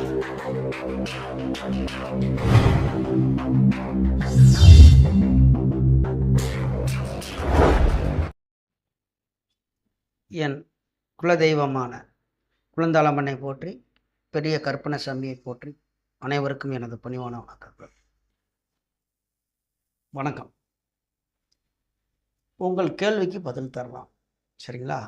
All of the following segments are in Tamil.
என் குலதெய்வமான குழந்தாளம்மனை போற்றி, பெரிய கற்பனை சாமியை போற்றி, அனைவருக்கும் எனது பணிவான வணக்கங்கள். வணக்கம். உங்கள் கேள்விக்கு பதில் தரலாம், சரிங்களா?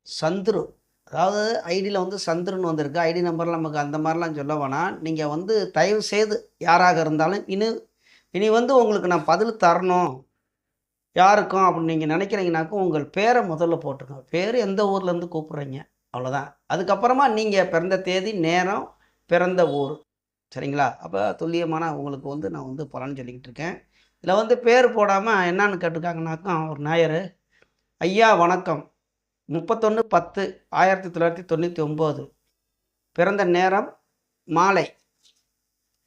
சந்துரு, அதாவது ஐடியில் வந்து சந்துருன்னு வந்திருக்கு. ஐடி நம்பரில் நமக்கு அந்த மாதிரிலாம் சொல்ல வேணாம். நீங்கள் தயவு செய்து யாராக இருந்தாலும் இனி உங்களுக்கு நான் பதில் தரணும் யாருக்கும் அப்படின்னு நீங்கள் நினைக்கிறீங்கனாக்கும் உங்கள் பேரை முதல்ல போட்டுங்க. பேர் எந்த ஊர்லேருந்து கூப்பிட்றீங்க, அவ்வளோதான். அதுக்கப்புறமா நீங்கள் பிறந்த தேதி, நேரம், பிறந்த ஊர், சரிங்களா? அப்போ துல்லியமான உங்களுக்கு நான் பலன் சொல்லிக்கிட்டு இருக்கேன். இதில் பேர் போடாமல் என்னான்னு கேட்டிருக்காங்கனாக்கும் ஒரு நாயர், ஐயா வணக்கம், 31/10/1999, பிறந்த நேரம் மாலை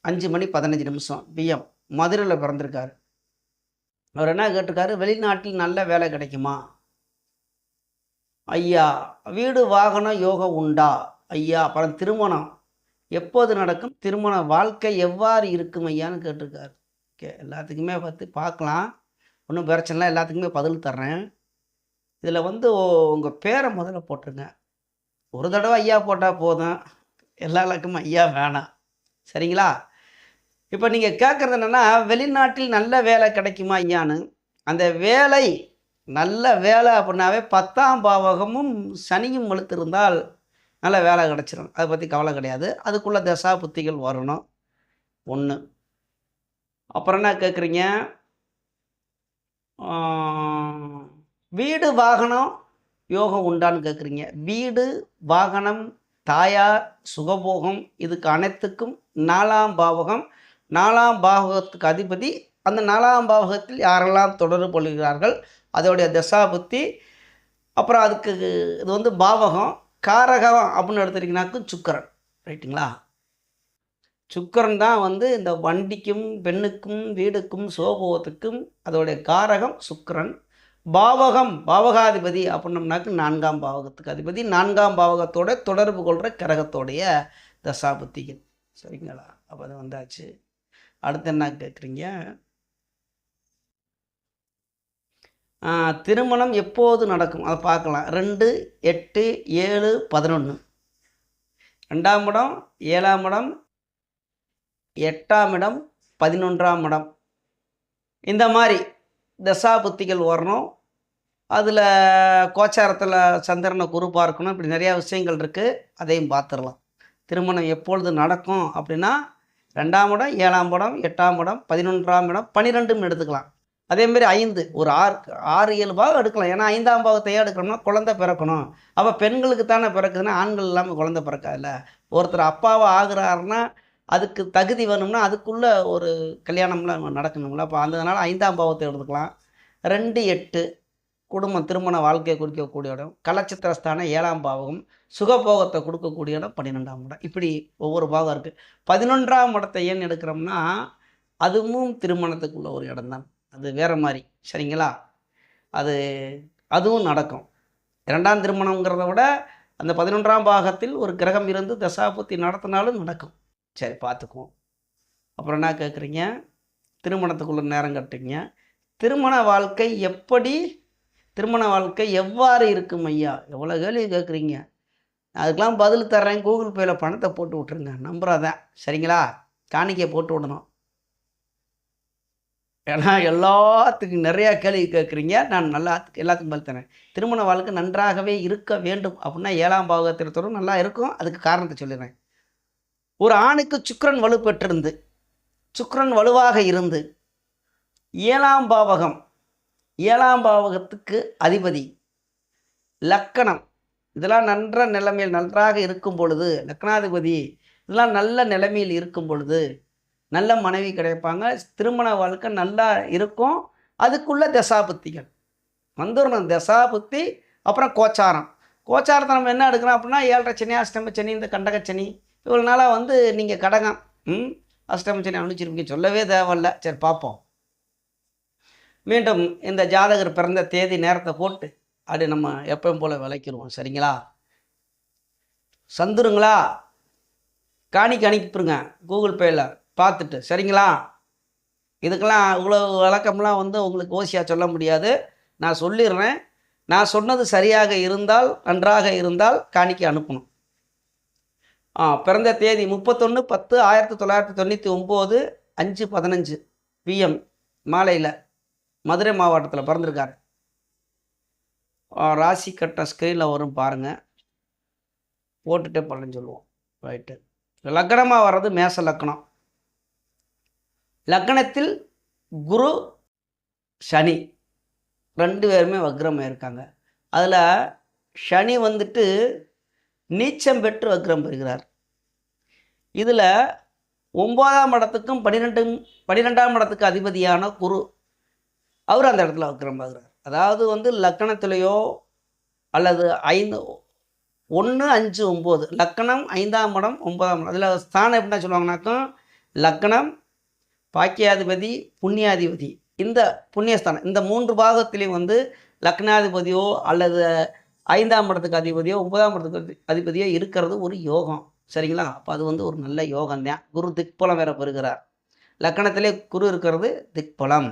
5:15 PM, மதுரையில் பிறந்திருக்காரு. அவர் என்ன கேட்டிருக்காரு, வெளிநாட்டில் நல்ல வேலை கிடைக்குமா ஐயா, வீடு வாகனம் யோகம் உண்டா ஐயா, அப்புறம் திருமணம் எப்போது நடக்கும், திருமண வாழ்க்கை எவ்வாறு இருக்கும் ஐயான்னு கேட்டிருக்காரு. ஓகே, எல்லாத்துக்குமே பார்க்கலாம், ஒன்றும் பிரச்சனை இல்லை, எல்லாத்துக்குமே பதில் தர்றேன். இதில் உங்கள் பேரை முதல்ல போட்டுருங்க. ஒரு தடவை ஐயா போட்டால் போதும், எல்லாருக்குமே ஐயா வேணாம், சரிங்களா? இப்போ நீங்கள் கேட்குறது என்னென்னா, வெளிநாட்டில் நல்ல வேலை கிடைக்குமா ஐயான்னு. அந்த வேலை, நல்ல வேலை அப்படின்னாவே 10ஆம் பாவகமும் சனியும் வலுத்திருந்தால் நல்ல வேலை கிடச்சிரும். அதை பற்றி கவலை கிடையாது. அதுக்குள்ளே தசா புத்திகள் வரணும், ஒன்று. அப்புறம் என்ன கேட்குறீங்க, வீடு வாகனம் யோகம் உண்டான்னு கேட்குறீங்க. வீடு வாகனம் தாயார் சுகபோகம் இதுக்கு அனைத்துக்கும் 4ஆம் பாவகம், 4ஆம் பாவகத்துக்கு அதிபதி, அந்த 4ஆம் பாவகத்தில் யாரெல்லாம் தொடர்பு கொள்கிறார்கள் அதோடைய தசா புத்தி. அப்புறம் அதுக்கு இது பாவகம் காரகம் அப்படின்னு எடுத்துட்டிங்கனாக்கும் சுக்கரன், ரைட்டுங்களா? சுக்கரன் தான் இந்த வண்டிக்கும் பெண்ணுக்கும் வீடுக்கும் சோபோகத்துக்கும் அதோடைய காரகம் சுக்கரன். பாவகம் பாவகாதிபதி அப்படின்னம்னாக்கு 4ஆம் பாவகத்துக்கு அதிபதி, 4ஆம் பாவகத்தோட தொடர்பு கொள்கிற கிரகத்தோடைய தசா புத்திகள், சரிங்களா? அப்போ அது வந்தாச்சு. அடுத்து என்ன கேட்குறீங்க, திருமணம் எப்போது நடக்கும் அதை பார்க்கலாம். 2, 8, 7, 11, 2ஆம் இடம், 7ஆம் இடம், 8ஆம் இடம், 11ஆம் இடம், இந்த மாதிரி தசா புத்திகள் வரணும். அதில் கோச்சாரத்தில் சந்திரனை குரு பார்க்கணும், இப்படி நிறையா விஷயங்கள் இருக்குது, அதையும் பார்த்துடலாம். திருமணம் எப்பொழுது நடக்கும் அப்படின்னா 2ஆம் இடம், 7ஆம் இடம், 8ஆம் இடம், 11ஆம் இடம், 12ன்னு எடுத்துக்கலாம். அதேமாரி 5, ஒரு 6, 7 பாகம் எடுக்கலாம். ஏன்னா 5ஆம் பாகத்தையே எடுக்கணும்னா குழந்தை பிறக்கணும். அப்போ பெண்களுக்கு தானே பிறக்குதுன்னா ஆண்கள் இல்லாமல் குழந்தை பிறக்காதுல்ல. ஒருத்தர் அப்பாவை ஆகுறாருன்னா அதுக்கு தகுதி வேணும்னா அதுக்குள்ளே ஒரு கல்யாணம்லாம் நடக்கணும்ல. அப்போ அதனால் 5ஆம் பாவத்தை எடுத்துக்கலாம். 2, 8 குடும்பம் திருமண வாழ்க்கையை குறிக்கக்கூடிய இடம். கலச்சித்திரஸ்தான 7ஆம் பாவகம், சுகபோகத்தை கொடுக்கக்கூடிய இடம் 12ஆம் இடம். இப்படி ஒவ்வொரு பாகம் இருக்குது. 11ஆம் இடத்தை ஏன் எடுக்கிறோம்னா அதுவும் திருமணத்துக்குள்ள ஒரு இடம் தான், அது வேறு மாதிரி, சரிங்களா? அதுவும் நடக்கும். 2ஆம் திருமணங்கிறத விட அந்த 11ஆம் பாகத்தில் ஒரு கிரகம் இருந்து தசாபுத்தி நடத்தினாலும் நடக்கும். சரி, பார்த்துக்குவோம். அப்புறம் என்ன கேட்குறீங்க, திருமணத்துக்குள்ள நேரம் கட்டுறீங்க. திருமண வாழ்க்கை எப்படி, திருமண வாழ்க்கை எவ்வாறு இருக்கும் ஐயா, எவ்வளோ கேள்வி கேட்குறீங்க. அதுக்கெலாம் பதில் தர்றேன். கூகுள் பேயில் பணத்தை போட்டு விட்ருங்க, நம்புறாதான், சரிங்களா? காணிக்கையை போட்டு விடணும். ஏன்னா எல்லாத்துக்கும் நிறையா கேள்வி கேட்குறீங்க, நான் எல்லாத்துக்கும் பதில் தரேன். திருமண வாழ்க்கை நன்றாகவே இருக்க வேண்டும் அப்படின்னா 7ஆம் பாவத்தில் நல்லா இருக்கும். அதுக்கு காரணத்தை சொல்லிடுறேன். ஒரு ஆணுக்கு சுக்கிரன் வலுப்பெற்றிருந்து, சுக்கிரன் வலுவாக இருந்து 7ஆம் பாவகம், 7ஆம் பாவகத்துக்கு அதிபதி, லக்கணம் இதெல்லாம் நிலைமையில் நன்றாக இருக்கும் பொழுது, லக்னாதிபதி இதெல்லாம் நல்ல நிலைமையில் இருக்கும் பொழுது நல்ல மனைவி கிடைப்பாங்க. திருமண வாழ்க்கை நல்லா இருக்கும். அதுக்குள்ள தசாபுத்திகள் வந்துடணும். தசாபுத்தி, அப்புறம் கோச்சாரத்தை நம்ம என்ன எடுக்கிறோம் அப்படின்னா 7.5 சனி, அஷ்டம சனி, இந்த கண்டகச்சனி, இவ்வளோ நாளாக நீங்கள் கடகம் அஷ்டம சனி அனுப்பிச்சிருப்பீங்க, சொல்லவே தேவையில்ல. சரி, பார்ப்போம். மீண்டும் இந்த ஜாதகர் பிறந்த தேதி நேரத்தை போட்டு அப்படி நம்ம எப்பவும் போல் விளக்கிடுவோம், சரிங்களா? சந்துருங்களா அனுப்பிடுங்க கூகுள் பேயில் பார்த்துட்டு. சரிங்களா? இதுக்கெல்லாம் இவ்வளோ விளக்கம்லாம் வந்து உங்களுக்கு ஓசியாக சொல்ல முடியாது. நான் சொல்லிடுறேன். நான் சொன்னது சரியாக இருந்தால், நன்றாக இருந்தால் காணிக்கை அனுப்பணும். பிறந்த தேதி 31/10/1999 5:15 PM மாலையில் மதுரை மாவட்டத்தில் பிறந்திருக்காரு. ராசி கட்டம் ஸ்க்ரீனில் வரும் பாருங்கள், போட்டுட்டே பலன் சொல்லுவோம். ரைட்டு. லக்னமாக வர்றது மேச லக்னம். லக்னத்தில் குரு சனி 2 பேருமே வக்ரமாக இருக்காங்க. அதில் சனி வந்துட்டு நீச்சம் பெற்று வக்ரம் பெறுகிறார். இதில் 9ஆம் இடத்துக்கும் 12ஆம் இடத்துக்கு அதிபதியான குரு அவர் அந்த இடத்துல வக்ரம் ஆகிறார். அதாவது வந்து லக்கணத்திலேயோ அல்லது 1, 5, 9 லக்கணம் 5ஆம் இடம் 9ஆம் இடம். அதில் ஸ்தானம் எப்படின்னா சொல்லுவாங்கனாக்கும் லக்கணம், பாக்கியாதிபதி, புண்ணியாதிபதி, இந்த புண்ணியஸ்தானம் இந்த 3 பாகத்திலையும் வந்து லக்னாதிபதியோ அல்லது 5ஆம் இடத்துக்கு அதிபதியோ 9ஆம் இடத்துக்கு அதிபதியோ இருக்கிறது ஒரு யோகம். சரிங்களா? அப்போ அது வந்து ஒரு நல்ல யோகம் தான். குரு திக்பலம் வேற பெறுகிறார். லக்கணத்திலே குரு இருக்கிறது திக்பலம்.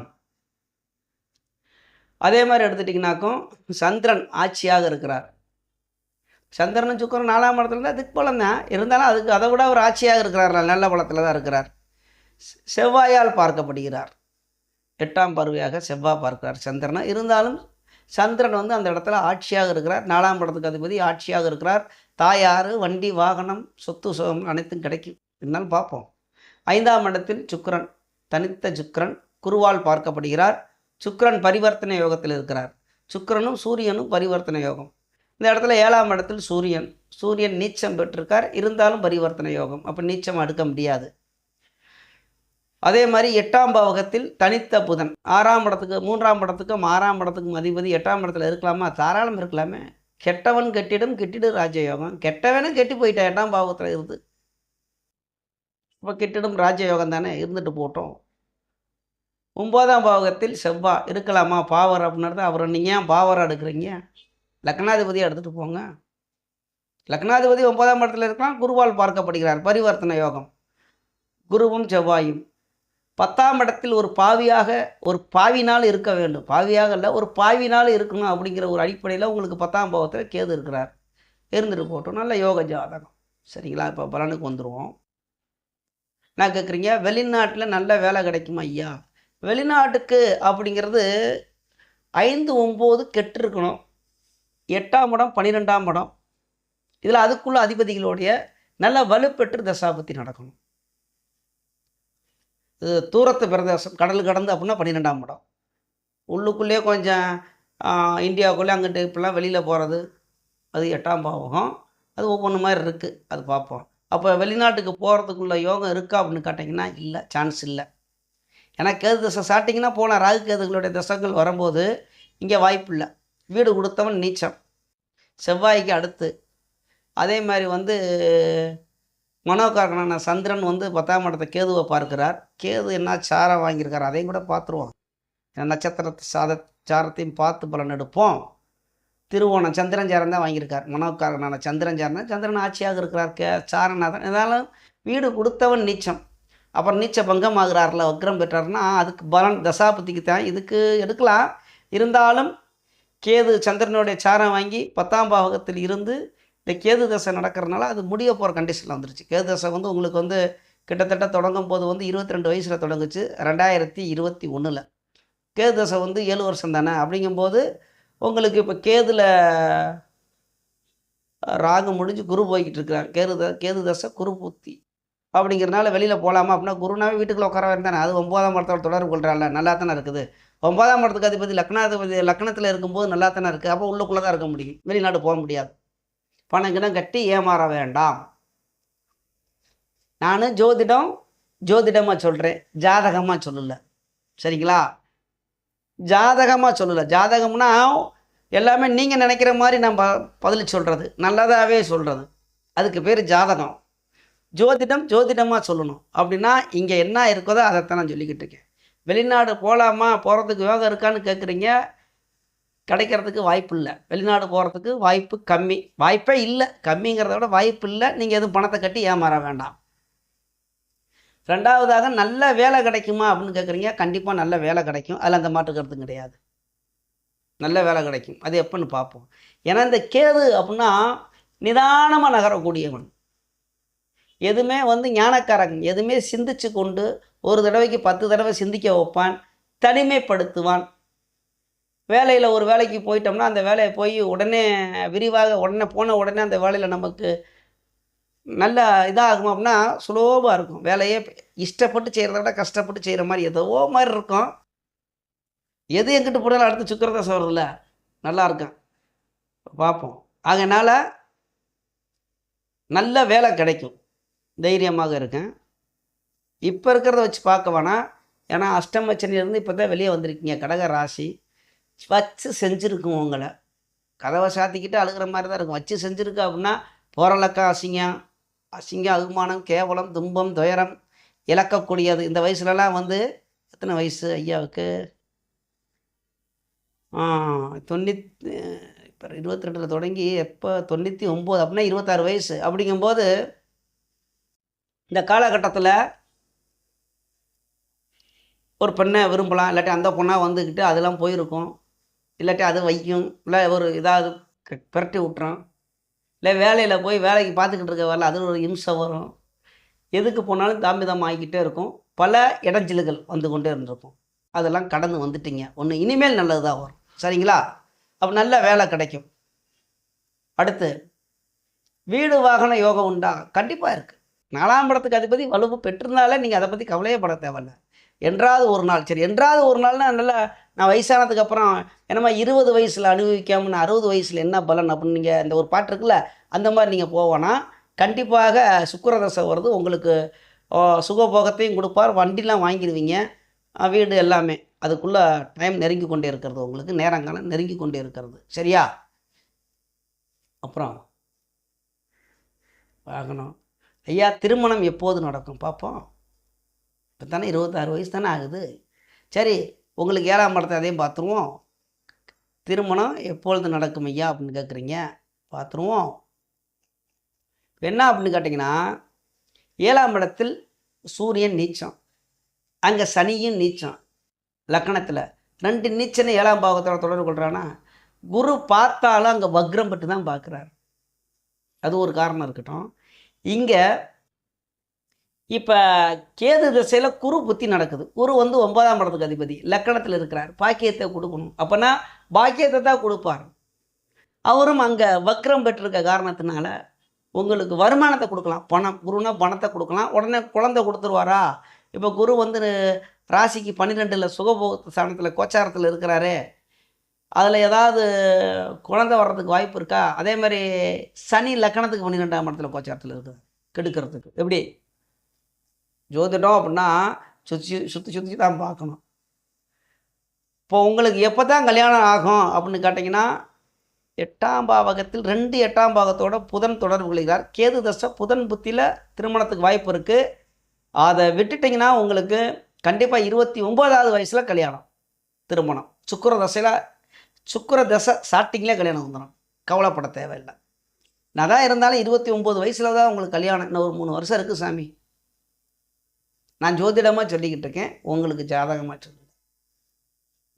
அதே மாதிரி எடுத்துட்டிங்கனாக்கும் சந்திரன் ஆட்சியாக இருக்கிறார். சந்திரன் சுக்கரன் 4ஆம் இடத்துல இருந்தால் திக்பலம் தான். இருந்தாலும் அதுக்கு அதை விட அவர் ஆட்சியாக இருக்கிறார், நல்ல பலத்தில் தான் இருக்கிறார். செவ்வாயால் பார்க்கப்படுகிறார். 8ஆம் பார்வையாக செவ்வாய் பார்க்கிறார் சந்திரனை. இருந்தாலும் சந்திரன் வந்து அந்த இடத்துல ஆட்சியாக இருக்கிறார். 4ஆம் இடத்துக்கு அதிபதி ஆட்சியாக இருக்கிறார். தாயார், வண்டி, வாகனம், சொத்து சுகம் அனைத்தும் கிடைக்கும். இருந்தாலும் பார்ப்போம். 5ஆம் இடத்தில் சுக்கிரன், தனித்த சுக்கிரன் குருவால் பார்க்கப்படுகிறார். சுக்கிரன் பரிவர்த்தனை யோகத்தில் இருக்கிறார். சுக்கிரனும் சூரியனும் பரிவர்த்தனை யோகம். இந்த இடத்துல 7ஆம் இடத்தில் சூரியன் நீச்சம் பெற்றிருக்கார். இருந்தாலும் பரிவர்த்தனை யோகம். அப்போ நீச்சம் அடுக்க முடியாது. அதே மாதிரி 8ஆம் பாவகத்தில் தனித்த புதன் 6ஆம் இடத்துக்கு 3ஆம் இடத்துக்கும் 6ஆம் இடத்துக்கும் அதிபதி 8ஆம் இடத்துல இருக்கலாமா? தாராளம் இருக்கலாமே. கெட்டவன் கெட்டிடு ராஜயோகம். கெட்டவனும் கெட்டி போயிட்டான் 8ஆம் பாவகத்தில் இருந்து. இப்போ கெட்டிடும் ராஜயோகம் தானே, இருந்துட்டு போட்டோம். 9ஆம் பாவகத்தில் செவ்வாய் இருக்கலாமா? பாவர் அப்படின்றது அவரை நீங்கள் ஏன் பாவராக எடுக்கிறீங்க? லக்னாதிபதியாக எடுத்துகிட்டு போங்க. லக்னாதிபதி 9ஆம் இடத்துல இருக்கலாம். குருவால் பார்க்கப்படுகிறார். பரிவர்த்தனை யோகம். குருவும் செவ்வாயும் 10ஆம் இடத்தில் ஒரு பாவினால் இருக்க வேண்டும். பாவியாக இல்லை, ஒரு பாவினால் இருக்கணும் அப்படிங்கிற ஒரு அடிப்படையில் உங்களுக்கு 10ஆம் பாவத்தில் கேது இருக்கிறார். இருந்துட்டு போட்டோம். நல்ல யோக ஜாதகம். சரிங்களா? இப்போ பலனுக்கு வந்துடுவோம். நான் கேட்குறீங்க, வெளிநாட்டில் நல்ல வேலை கிடைக்குமா? ஐயா, வெளிநாட்டுக்கு அப்படிங்கிறது 5, 9 கெட்டு இருக்கணும். 8ஆம் இடம் 12ஆம் இடம் இதில் அதுக்குள்ள அதிபதிகளுடைய நல்ல வலுப்பெற்று தசாபத்தி நடக்கணும். இது தூரத்து பிரதேசம், கடல் கடந்து அப்படின்னா 12ஆம் இடம். உள்ளுக்குள்ளேயே கொஞ்சம் இந்தியாவுக்குள்ளே அங்கிட்டு இப்படிலாம் வெளியில் போகிறது அது 8ஆம் பாவகம். அது ஒவ்வொன்று மாதிரி இருக்குது, அது பார்ப்போம். அப்போ வெளிநாட்டுக்கு போகிறதுக்குள்ள யோகம் இருக்கா அப்படின்னு கேட்டிங்கன்னா இல்லை, சான்ஸ் இல்லை. ஏன்னா கேது தசை சாட்டிங்கன்னா போனால் ராகு கேதுகளுடைய தசைகள் வரும்போது இங்கே வாய்ப்பு இல்லை. வீடு கொடுத்தவன் நீச்சம், செவ்வாய்க்கு அடுத்து. அதே மாதிரி வந்து மனோகாரகனான சந்திரன் வந்து 10ஆம் இடத்தை கேதுவை பார்க்கிறார். கேது என்ன சாரம் வாங்கியிருக்கார் அதையும் கூட பார்த்துருவோம். நட்சத்திர சாரத்தையும் பார்த்து பலன் எடுப்போம். திருவோணம் சந்திரன் சாரம் தான் வாங்கியிருக்கார். மனோகாரகனான சந்திரன் சாரம் தான். சந்திரன் ஆட்சியாக இருக்கிறார். சாரநாதன். இருந்தாலும் வீடு கொடுத்தவன் நீச்சம். அப்புறம் நீச்ச பங்கம் ஆகிறார்ல, வக்ரம் பெற்றார்னா அதுக்கு பலன் தசாபதிக்கு தான். இதுக்கு எடுக்கலாம். இருந்தாலும் கேது சந்திரனுடைய சாரம் வாங்கி 10ஆம் பாவகத்தில் இருந்து இந்த கேது தசை நடக்கிறதுனால அது முடிய போகிற கண்டிஷனில் வந்துருச்சு. கேது தசை வந்து உங்களுக்கு வந்து கிட்டத்தட்ட தொடங்கும் போது வந்து 22 வயசில் தொடங்குச்சு, 2021. கேது தசை வந்து 7 வருஷம் தானே. அப்படிங்கும்போது உங்களுக்கு இப்போ கேதுல ராகு முடிஞ்சு குரு போய்கிட்டு இருக்கிறார். கேது தசை குரு புத்தி அப்படிங்கிறனால வெளியில் போகலாமா அப்படின்னா, குருனாவே வீட்டுக்குள்ளே உட்கார தானே. அது 9ஆம் இடத்தோட தொடர்பு கொள்கிறாள், நல்லா தானே இருக்குது. 9ஆம் இடத்துக்கு அதிபதி லக்னத்தில் இருக்கும்போது நல்லா தானே இருக்குது. அப்போ உள்ளுக்குள்ளே தான் இருக்க முடியும், வெளிநாடு போக முடியாது. பணம் கிணம் கட்டி ஏமாற வேண்டாம். நான் ஜோதிடமாக சொல்கிறேன், ஜாதகமாக சொல்லலை. சரிங்களா? ஜாதகமாக சொல்லலை. ஜாதகம்னா எல்லாமே நீங்கள் நினைக்கிற மாதிரி நம்ம பதில் சொல்கிறது, நல்லதாகவே சொல்கிறது, அதுக்கு பேர் ஜாதகம். ஜோதிடமாக சொல்லணும் அப்படின்னா இங்கே என்ன இருக்கதோ அதைத்தான் நான் சொல்லிக்கிட்டு இருக்கேன். வெளிநாடு போகலாமா, போகிறதுக்கு யோகம் இருக்கான்னு கேட்குறீங்க. கிடைக்கிறதுக்கு வாய்ப்பு இல்லை. வெளிநாடு போகிறதுக்கு வாய்ப்பு கம்மி. வாய்ப்பே இல்லை, கம்மிங்கிறத விட வாய்ப்பு இல்லை. நீங்கள் எதுவும் பணத்தை கட்டி ஏமாற வேண்டாம். 2வதாக நல்ல வேலை கிடைக்குமா அப்படின்னு கேட்குறீங்க. கண்டிப்பாக நல்ல வேலை கிடைக்கும். அதில் அந்த மாற்று கருத்தும் கிடையாது. நல்ல வேலை கிடைக்கும். அது எப்போன்னு பார்ப்போம். ஏன்னா இந்த கேது அப்படின்னா நிதானமாக நகரக்கூடியவன். எதுவுமே ஞானக்காரன். எதுவுமே சிந்திச்சு கொண்டு ஒரு தடவைக்கு 10 தடவை சிந்திக்க வைப்பான். தனிமைப்படுத்துவான். வேலையில் ஒரு வேலைக்கு போயிட்டோம்னா அந்த வேலையை போய் உடனே விரிவாக போன உடனே அந்த வேலையில் நமக்கு நல்ல இதாகும் அப்படின்னா சுலோபாக இருக்கும். வேலையே இஷ்டப்பட்டு செய்கிறத விட கஷ்டப்பட்டு செய்கிற மாதிரி ஏதோ மாதிரி இருக்கும். எது எங்கிட்ட போனாலும் அடுத்து சுக்கிரதசை வருதுல்ல, நல்லா இருக்கும். பார்ப்போம். அதனால் நல்ல வேலை கிடைக்கும். தைரியமாக இருக்கேன். இப்போ இருக்கிறத வச்சு பார்க்க வேணாம். ஏன்னா அஷ்டமச்சனிலேருந்து இப்போ தான் வெளியே வந்திருக்கீங்க. கடக ராசி வச்சு செஞ்சுருக்கும். உங்களை கதவை சாத்திக்கிட்டு அழுகிற மாதிரி தான் இருக்கும். வச்சு செஞ்சுருக்கு அப்படின்னா போரலக்கம் அசிங்கம், அவமானம், கேவலம், துன்பம், துயரம் இழக்கக்கூடியது. இந்த வயசுலலாம் எத்தனை வயசு ஐயாவுக்கு? இப்போ 22 தொடங்கி எப்போ 99 அப்படின்னா 26 வயசு. அப்படிங்கும்போது இந்த காலகட்டத்தில் ஒரு பெண்ணை விரும்பலாம். இல்லாட்டி அந்த பொண்ணாக வந்துக்கிட்டு அதெல்லாம் போயிருக்கும். இல்லாட்டி அது வைக்கும். இல்லை ஒரு இதாவது பிரட்டி விட்டுரும். இல்லை வேலையில் போய் வேலைக்கு பார்த்துக்கிட்டு இருக்க வேலை அது ஒரு இம்சை வரும். எதுக்கு போனாலும் தாமிதம் ஆகிக்கிட்டே இருக்கும். பல இடைஞ்சல்கள் வந்து கொண்டே இருந்திருக்கும். அதெல்லாம் கடந்து வந்துட்டீங்க. ஒன்று இனிமேல் நல்லதுதான் வரும். சரிங்களா? அப்போ நல்ல வேலை கிடைக்கும். அடுத்து வீடு வாகன யோகம் உண்டா? கண்டிப்பாக இருக்குது. 4ஆம் இடத்துக்கு அதிபதி வலுவு பெற்றிருந்தாலே நீங்கள் அதை பற்றி கவலையே பட தேவையில்லை. என்றாவது ஒரு நாள், சரி என்றாவது ஒரு நாள்னா நல்லா நான் வயசானதுக்கு அப்புறம் என்னமா 20 வயசில் அனுபவிக்காமல் நான் 60 வயசில் என்ன பலன் அப்படின்னு நீங்கள் இந்த ஒரு பாட்டு இருக்குல்ல, அந்த மாதிரி நீங்கள் போவோன்னா கண்டிப்பாக சுக்கிரதசை வருது. உங்களுக்கு சுகபோகத்தையும் கொடுப்பார். வண்டிலாம் வாங்கிடுவீங்க. வீடு எல்லாமே அதுக்குள்ளே டைம் நெருங்கி கொண்டே இருக்கிறது. உங்களுக்கு நேரங்காலம் நெருங்கி கொண்டே இருக்கிறது. சரியா? அப்புறம் வாகனம் ஐயா திருமணம் எப்போது நடக்கும் பார்ப்போம். இப்போ தானே 26 வயசு தானே ஆகுது. சரி, உங்களுக்கு 7ஆம் இடத்தை அதையும் பார்த்துருவோம். திருமணம் எப்பொழுது நடக்கும் ஐயா அப்படின்னு கேட்குறீங்க. பார்த்துருவோம். என்ன அப்படின்னு கேட்டிங்கன்னா 7ஆம் இடத்தில் சூரியன் நீச்சம், அங்கே சனியும் நீச்சம். லக்கணத்தில் 2 நீச்சனை 7ஆம் பாவத்தோட தொடர்பு கொள்கிறான்னா குரு பார்த்தாலும் அங்கே வக்ரம் பட்டு தான் பார்க்குறாரு. அது ஒரு காரணம் இருக்கட்டும். இங்கே இப்போ கேது திசையில் குரு புத்தி நடக்குது. குரு 9ஆம் இடத்துக்கு அதிபதி, லக்கணத்தில் இருக்கிறார். பாக்கியத்தை கொடுக்கணும். அப்போனா பாக்கியத்தை தான் கொடுப்பார். அவரும் அங்கே வக்ரம் பெற்றிருக்க காரணத்தினால உங்களுக்கு வருமானத்தை கொடுக்கலாம். பணம், குருனா பணத்தை கொடுக்கலாம். உடனே குழந்தை கொடுத்துருவாரா? இப்போ குரு ராசிக்கு 12ல் சுகபோக ஸ்தானத்தில் கோச்சாரத்தில் இருக்கிறாரு. அதில் ஏதாவது குழந்தை வர்றதுக்கு வாய்ப்பு இருக்கா? அதே மாதிரி சனி லக்கணத்துக்கு 12ஆம் இடத்துல கோச்சாரத்தில் இருக்குது, கெடுக்கிறதுக்கு. எப்படி ஜோதிடம் அப்படின்னா சுற்றி தான் பார்க்கணும். இப்போ உங்களுக்கு எப்போ தான் கல்யாணம் ஆகும் அப்படின்னு கேட்டிங்கன்னா 8ஆம் பாவகத்தில் 2 8ஆம் பாவத்தோட புதன் தொடர்பு கொள்கிறார். கேது தசை புதன் புத்தியில் திருமணத்துக்கு வாய்ப்பு இருக்குது. அதை விட்டுட்டிங்கன்னா உங்களுக்கு கண்டிப்பாக 29ஆவது வயசில் கல்யாணம், திருமணம். சுக்கிர தசை ஸ்டார்டிங்கில் கல்யாணம் வந்துடும். கவலைப்பட தேவையில்லை. நான் தான் இருந்தாலும் 29 வயசில் தான் உங்களுக்கு கல்யாணம். இன்னும் ஒரு 3 வருஷம் இருக்குது சாமி. நான் ஜோதிடமாக சொல்லிக்கிட்டு இருக்கேன், உங்களுக்கு ஜாதகமாக சொல்லுங்கள்.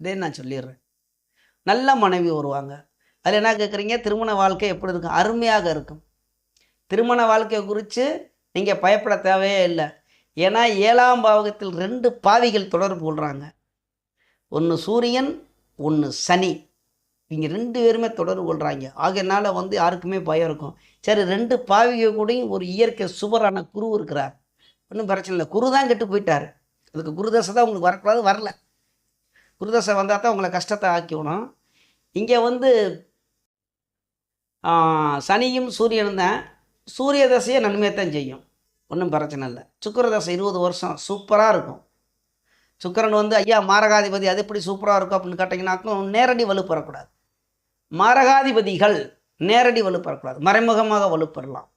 இதே நான் சொல்லிடுறேன். நல்ல மனைவி வருவாங்க. அதில் என்ன கேட்குறீங்க? திருமண வாழ்க்கை எப்படி இருக்கும்? அருமையாக இருக்கும். திருமண வாழ்க்கையை குறித்து நீங்கள் பயப்பட தேவையே இல்லை. ஏன்னா 7ஆம் பாவகத்தில் 2 பாவிகள் தொடர்பு கொள்கிறாங்க. ஒன்று சூரியன், ஒன்று சனி. இங்கே 2 பேருமே தொடர்பு கொள்கிறாங்க. ஆகையினால யாருக்குமே பயம் இருக்கும். சரி, 2 பாவிகள் கூடயும் ஒரு இயற்கை சுபரான குரு இருக்கிறார். ஒன்றும் பிரச்சனை இல்லை. குரு தான் கெட்டு போயிட்டார். அதுக்கு குருதசை தான் உங்களுக்கு வரக்கூடாது, வரல. குருதசை வந்தால் தான் உங்களை கஷ்டத்தை ஆக்கிவிடும். இங்கே சனியும் சூரியனும் தான். சூரிய தசையை நன்மையத்தான் செய்யும், ஒன்றும் பிரச்சனை இல்லை. சுக்கிரதசை 20 வருஷம் சூப்பராக இருக்கும். சுக்கிரன் ஐயா மாரகாதிபதி, அது எப்படி சூப்பராக இருக்கும் அப்படின்னு கேட்டிங்கன்னாக்கும் நேரடி வலுப்பெறக்கூடாது. மாரகாதிபதிகள் நேரடி வலுப்பெறக்கூடாது, மறைமுகமாக வலுப்பெறலாம்.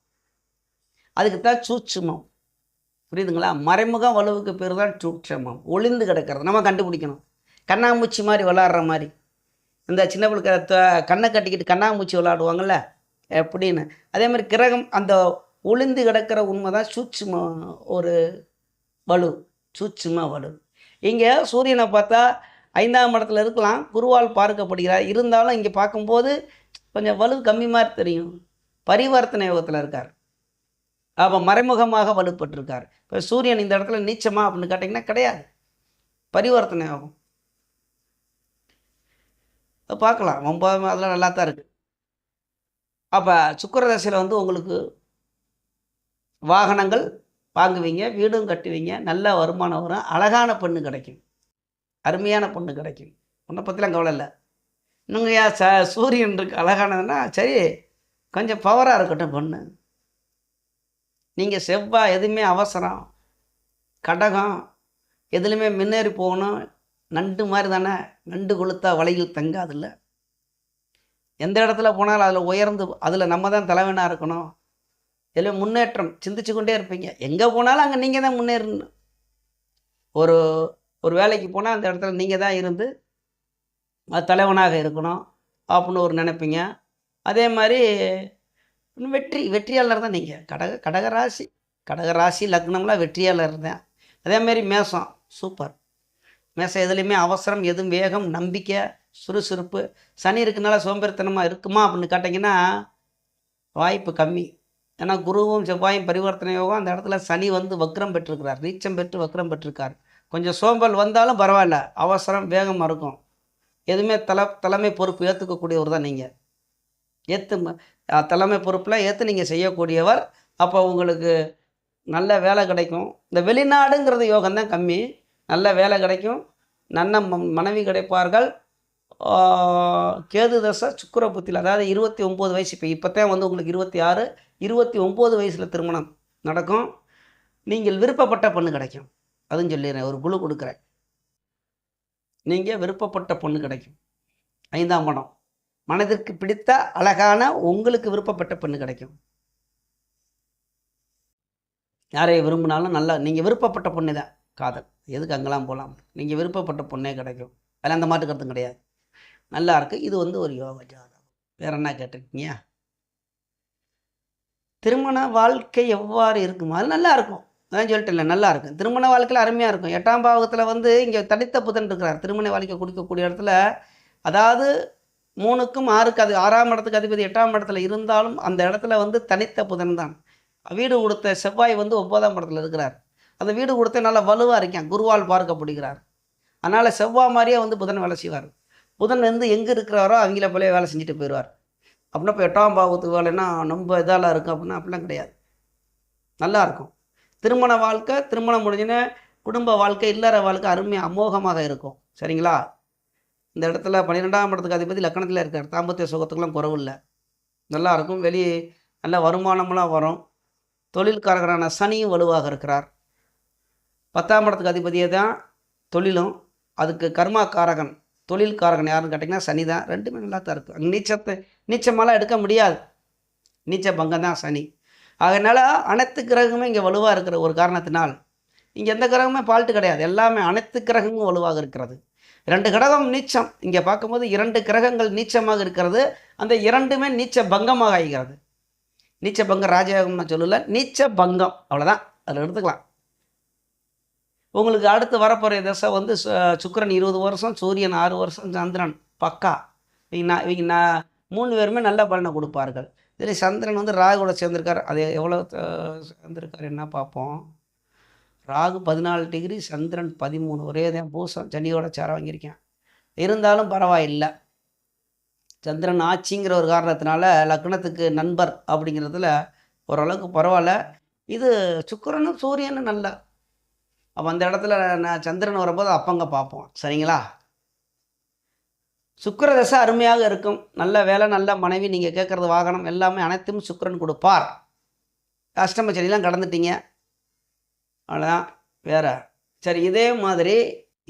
அதுக்கு தான் சூட்சுமம். புரியுதுங்களா? மறைமுக வலுவுக்கு பேர் தான் சூட்சுமம். ஒளிந்து கிடக்கிறது நம்ம கண்டுபிடிக்கணும். கண்ணாமூச்சி மாதிரி விளாட்ற மாதிரி இந்த சின்ன பிள்ளைக்கு கண்ணை கட்டிக்கிட்டு கண்ணாமூச்சி விளாடுவாங்கள்ல எப்படின்னு. அதே மாதிரி கிரகம் அந்த ஒளிந்து கிடக்கிற உண்மை தான் சூட்சும ஒரு வலு, சூட்சும வலு. இங்கே சூரியனை பார்த்தா 5ஆம் இடத்துல இருக்கலாம், குருவால் பார்க்கப்படுகிறார். இருந்தாலும் இங்கே பார்க்கும்போது கொஞ்சம் வலு கம்மி மாதிரி தெரியும். பரிவர்த்தனை யோகத்தில் இருக்கார். அப்போ மறைமுகமாக வலுப்பட்டிருக்கார். இப்போ சூரியன் இந்த இடத்துல நீச்சமா அப்படின்னு கேட்டிங்கன்னா கிடையாது, பரிவர்த்தனை யோகம். பார்க்கலாம் 9 அதெல்லாம் நல்லா தான் இருக்குது. அப்போ சுக்கிர தசையில் வந்து உங்களுக்கு வாகனங்கள் வாங்குவீங்க, வீடும் கட்டுவீங்க, நல்ல வருமானம் வரும், அழகான பொண்ணு கிடைக்கும், அருமையான பொண்ணு கிடைக்கும். உன்னை பற்றிலாம் கவலை இல்லை. இன்னுங்க சூரியன் இருக்கு அழகானதுன்னா சரி, கொஞ்சம் பவராக இருக்கட்டும் பொண்ணு. நீங்கள் செவ்வாய் எதுவுமே அவசரம், கடகம் எதுலையுமே முன்னேறி போகணும். நண்டு மாதிரி தானே, நண்டு கொளுத்தா வலையில் தங்காதில்ல. எந்த இடத்துல போனாலும் அதில் உயர்ந்து அதில் நம்ம தான் தலைவனாக இருக்கணும். இதில் முன்னேற்றம் சிந்திச்சு கொண்டே இருப்பீங்க. எங்கே போனாலும் அங்கே நீங்கள் தான் முன்னேறணும். ஒரு ஒரு வேலைக்கு போனால் அந்த இடத்துல நீங்கள் தான் இருந்து அது தலைவனாக இருக்கணும் அப்படின்னு ஒரு நினைப்பீங்க. அதே மாதிரி வெற்றியாளர் தான் நீங்கள். கடகராசி லக்னம்லாம் வெற்றியாளர் தான். அதேமாரி மேஷம் சூப்பர். மேஷம் எதுலேயுமே அவசரம், எதுவும் வேகம், நம்பிக்கை, சுறுசுறுப்பு. சனி இருக்கனால சோம்பேறித்தனமாக இருக்குமா அப்படின்னு கேட்டிங்கன்னா வாய்ப்பு கம்மி. ஏன்னா குருவும் செவ்வாயும் பரிவர்த்தனை யோகம், அந்த இடத்துல சனி வந்து வக்ரம் பெற்றிருக்கிறார், நீச்சம் பெற்று வக்ரம் பெற்றிருக்கார். கொஞ்சம் சோம்பல் வந்தாலும் பரவாயில்ல, அவசரம் வேகமாக இருக்கும். எதுவுமே தலைமை பொறுப்பு ஏற்றுக்கக்கூடியவர் தான் நீங்கள். தலைமை பொறுப்பில் ஏற்று நீங்கள் செய்யக்கூடியவர். அப்போ உங்களுக்கு நல்ல வேலை கிடைக்கும். இந்த வெளிநாடுங்கிறது யோகம் தான் கம்மி. நல்ல வேலை கிடைக்கும், நல்ல மனைவி கிடைப்பார்கள். கேது தசை சுக்கிர புத்தியில், அதாவது 29 வயசு. இப்போ தான் வந்து உங்களுக்கு 26, 29 வயசில் திருமணம் நடக்கும். நீங்கள் விருப்பப்பட்ட பொண்ணு கிடைக்கும். அதுவும் சொல்லிடுறேன், ஒரு குழு கொடுக்குறேன். நீங்கள் விருப்பப்பட்ட பொண்ணு கிடைக்கும். 5ஆம் இடம், மனதிற்கு பிடித்த அழகான உங்களுக்கு விருப்பப்பட்ட பொண்ணு கிடைக்கும். யாரையும் விரும்பினாலும் நல்லா நீங்கள் விருப்பப்பட்ட பொண்ணு தான் காதல். எதுக்கு அங்கெல்லாம் போகலாம், நீங்கள் விருப்பப்பட்ட பொண்ணே கிடைக்கும். அதில் அந்த மாட்டு கருத்தும் கிடையாது. நல்லா இருக்குது. இது வந்து ஒரு யோக ஜாதகம். வேறு என்ன கேட்டிருக்கீங்க? திருமண வாழ்க்கை எவ்வாறு இருக்குமா? அது நல்லா இருக்கும். அதான் சொல்லிட்டு இல்லை, நல்லா இருக்கும். திருமண வாழ்க்கையில் அருமையாக இருக்கும். 8ஆம் பாவகத்தில் வந்து இங்கே தனித்த புதன் இருக்கிறார். திருமண வாழ்க்கை கொடுக்கக்கூடிய இடத்துல, அதாவது 3க்கும் 6க்கு அது 6ஆம் இடத்துக்கு அதிபதி 8ஆம் இடத்துல இருந்தாலும் அந்த இடத்துல வந்து தனித்த புதன் தான். வீடு கொடுத்த செவ்வாய் வந்து 9ஆம் இடத்துல இருக்கிறார். அந்த வீடு கொடுத்த நல்லா வலுவாக இருக்கேன், குருவால் பார்க்கப்படுகிறார். அதனால் செவ்வாய் மாதிரியே வந்து புதன் வேலை செய்வார். புதன் வந்து எங்கே இருக்கிறாரோ அவங்கள போலே வேலை செஞ்சுட்டு போயிடுவார். அப்படின்னா இப்போ 8ஆம் பாவத்துக்கு வேலைன்னா ரொம்ப இதெல்லாம் இருக்கும் அப்படின்னா அப்படிலாம் கிடையாது, நல்லாயிருக்கும். திருமண வாழ்க்கை, திருமணம் முடிஞ்சுன்னு குடும்ப வாழ்க்கை, இல்லற வாழ்க்கை அருமையாக அமோகமாக இருக்கும். சரிங்களா? இந்த இடத்துல 12ஆம் இடத்துக்கு அதிபதி லக்கணத்தில் இருக்கார். தாம்பத்திய சுகத்துக்கெல்லாம் குறவு இல்லை, நல்லாயிருக்கும். நல்ல வருமானம்லாம் வரும். தொழில்காரகரான சனியும் வலுவாக இருக்கிறார். 10ஆம் இடத்துக்கு அதிபதியே தான் தொழிலும், அதுக்கு கர்மாக்காரகன் தொழில்காரகன் யாருன்னு கேட்டிங்கன்னா சனி தான். ரெண்டுமே நல்லா தான் இருக்கும். அங்கே நீச்சமெல்லாம் எடுக்க முடியாது, நீச்ச பங்கம் தான் சனி. அதனால் அனைத்து கிரகமும் இங்கே வலுவாக இருக்கிற ஒரு காரணத்தினால் இங்கே எந்த கிரகமே ஃபால்ட்டு கிடையாது, எல்லாமே அனைத்து கிரகமும் வலுவாக இருக்கிறது. 2 கிரகம் நீச்சம். இங்கே பார்க்கும்போது 2 கிரகங்கள் நீச்சமாக இருக்கிறது. அந்த 2மே நீச்ச பங்கமாக ஆகிறது. நீச்ச பங்கம் ராஜயோகம் நான் சொல்லலை, நீச்ச பங்கம், அவ்வளோதான். அதில் எடுத்துக்கலாம். உங்களுக்கு அடுத்து வரப்போகிற தசை வந்து சுக்கிரன் 20 வருஷம், சூரியன் 6 வருஷம், சந்திரன் பக்கா. இவங்க 3 பேருமே நல்ல பலனை கொடுப்பார்கள். இதில் சந்திரன் வந்து ராகுவோட சேர்ந்திருக்கார். அது எவ்வளோ சேர்ந்திருக்கார் என்ன பார்ப்போம். ராகு 14 டிகிரி, சந்திரன் 13, ஒரே தான் பூசம். சனியோட சேர வாங்கியிருக்கேன். இருந்தாலும் பரவாயில்லை, சந்திரன் ஆட்சிங்கிற ஒரு காரணத்தினால லக்னத்துக்கு நண்பர் அப்படிங்கிறதுல ஓரளவுக்கு பரவாயில்ல. இது சுக்கிரனும் சூரியனும் நல்லா. அப்போ அந்த இடத்துல நான் சந்திரன் வரும்போது அப்பங்க பார்ப்போம். சரிங்களா? சுக்கிர தசை அருமையாக இருக்கும். நல்ல வேலை, நல்ல மனைவி, நீங்கள் கேட்குறது வாகனம் எல்லாமே அனைத்தும் சுக்கிரன் கொடுப்பார். அஷ்டம சனிலாம் கடந்துட்டீங்க, அவ்வளோதான். வேறு சரி, இதே மாதிரி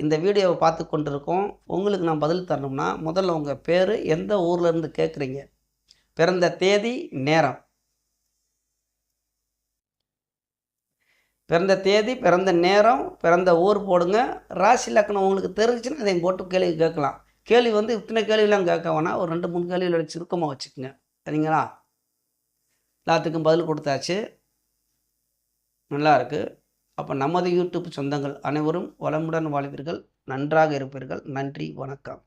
இந்த வீடியோவை பார்த்து கொண்டிருக்கோம். உங்களுக்கு நான் பதில் தரணும்னா முதல்ல உங்கள் பேர், எந்த ஊர்லேருந்து கேட்குறீங்க, பிறந்த தேதி, நேரம், பிறந்த தேதி, பிறந்த நேரம், பிறந்த ஊர் போடுங்க. ராசி லக்கணம் உங்களுக்கு தெரிஞ்சுன்னா அதையும் போட்டு கேள்வி கேட்கலாம். கேள்வி வந்து இத்தனை கேள்விலாம் கேட்க வேணாம். ஒரு 2, 3 கேள்விகள சுருக்கமாக வச்சுக்கோங்க. சரிங்களா? எல்லாத்துக்கும் பதில் கொடுத்தாச்சு. நல்லா இருக்கு. அப்போ நமது யூடியூப் சொந்தங்கள் அனைவரும் வளமுடன் வாழ்வீர்கள். நன்றாக இருப்பீர்கள். நன்றி, வணக்கம்.